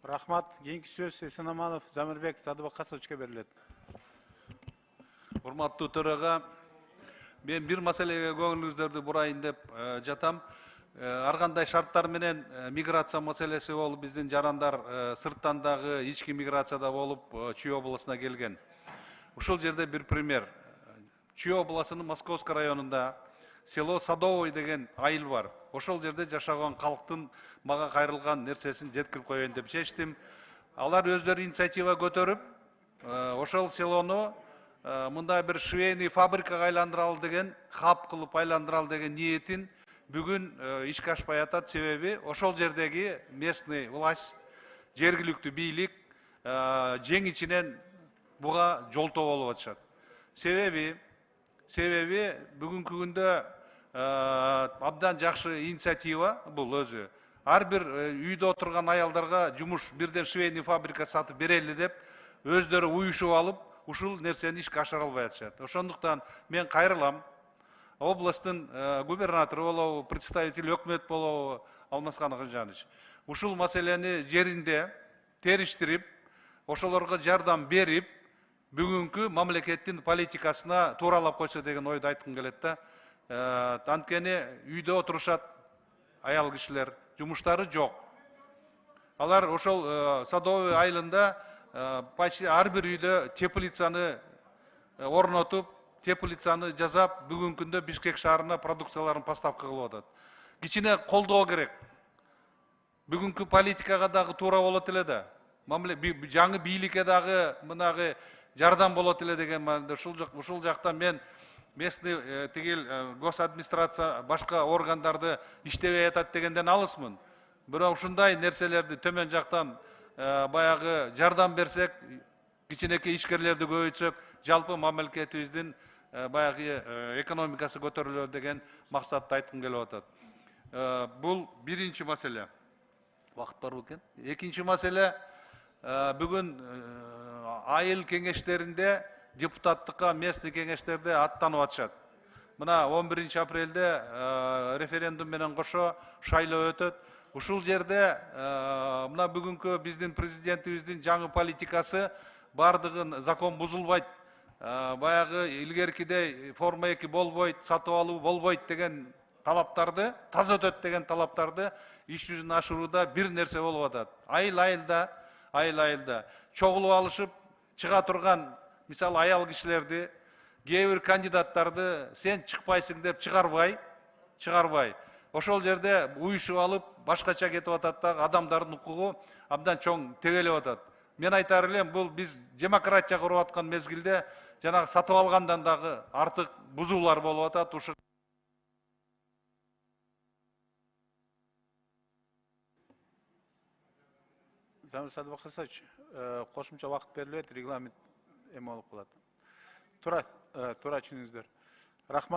Рахмат. Кийинки сөз Эсенаманов Замирбек Садыбакасовичке берилет. Урматтуу төрага, мен бир маселеге көңүлүңүздөрдү бурайын деп жатам. Ар кандай шарттар менен миграция маселеси болуп, биздин жарандар сырттан дагы ички миграцияда болуп, Чүй областына келген. Ушул жерде бир пример. Чүй областынын Московский районунда село Садовый деген айыл бар. Ошол жерде жашаган калктын мага кайрылган нерсесин жеткирип коеюн деп чечтим. Алар өздөрү инициатива көтөрүп, ошол селону мындай бир швейный фабрикага айландыралы деген, хаб кылып айландыралы деген ниетин бүгүн ишке ашпай атат. Себеби ошол жердеги местный власть, жергиликтүү бийлик жең ичинен буга жолтоо болуп атышат. Себеби бүгүнкү күндө абдан жакшы инициатива бул өзү. Ар бир үйдө отурган аялдарга жумуш бирден швейный фабрика сатып берели деп өздөрү уюшуп алып, ушул нерсени ишке ашыра албай атышат. Ошондуктан мен кайрылам. Областтын губернатору болобу, представитель өкмөт болобу, Алмазхан Акынжанович, ушул маселени жеринде териштирип, ошолорго жардам берип, бүгүнкү мамлекеттин политикасына тууралап койсо деген ойду айткым келет да. Анткени үйдө отурушат аял кишилер, жумуштары жок. Алар ошол Садовый айылында почти ар бир үйдө теплицаны орнотуп, теплицаны жасап, бүгүнкү күндө Бишкек шаарына продукцияларын поставка кылып атат. Кичине колдоо керек. Бүгүнкү политикага дагы туура болот эле да. Жаңы бийликке дагы мынагы жардам болот эле деген мааниде ушул жакта мен местный тигил госадминистрация башка органдарды иштебей атат дегенден алысмын. Бирок ушундай нерселерди төмөн жактан баягы жардам берсек, кичинекей ишкерлерди көбөйтсөк, жалпы мамлекетибиздин баягы экономикасы көтөрүлөр деген максатты айткым келип атат. Бул биринчи маселе. Вакыт бар экен. Экинчи маселе, бүгүн айыл кеңештеринде депутаттыкка местный кеңештерде аттанып атышат. Мына 11 апрелде референдум менен кошо шайлоо өтөт. Ушул жерде мына бүгүнкү биздин президентибиздин жаңы политикасы бардыгын закон бузулбайт, баягы илгеркидей форма 2 болбойт, сатып алуу болбойт деген талаптарды, таза өтөт деген талаптарды иш жүзүнө ашырууда бир нерсе болуп атат. Айыл-айылда чогулуп алышып чыга турган, мисалы аял кишилерди, кээ бир кандидаттарды сен чыкпайсың деп чыгарбай. Ошол жерде уюшуп алып, башкача кетип атат да, адамдардын укугу абдан чоң тегелеп атат. Мен айтар элем, бул биз демократия куруп аткан мезгилде жанагы сатып алгандан дагы артык бузуулар болуп атат. Замир Садыбакасович, кошумча вакыт берилет, регламент эме болуп калат. Туура түшүнүңүздөр. Рахмат.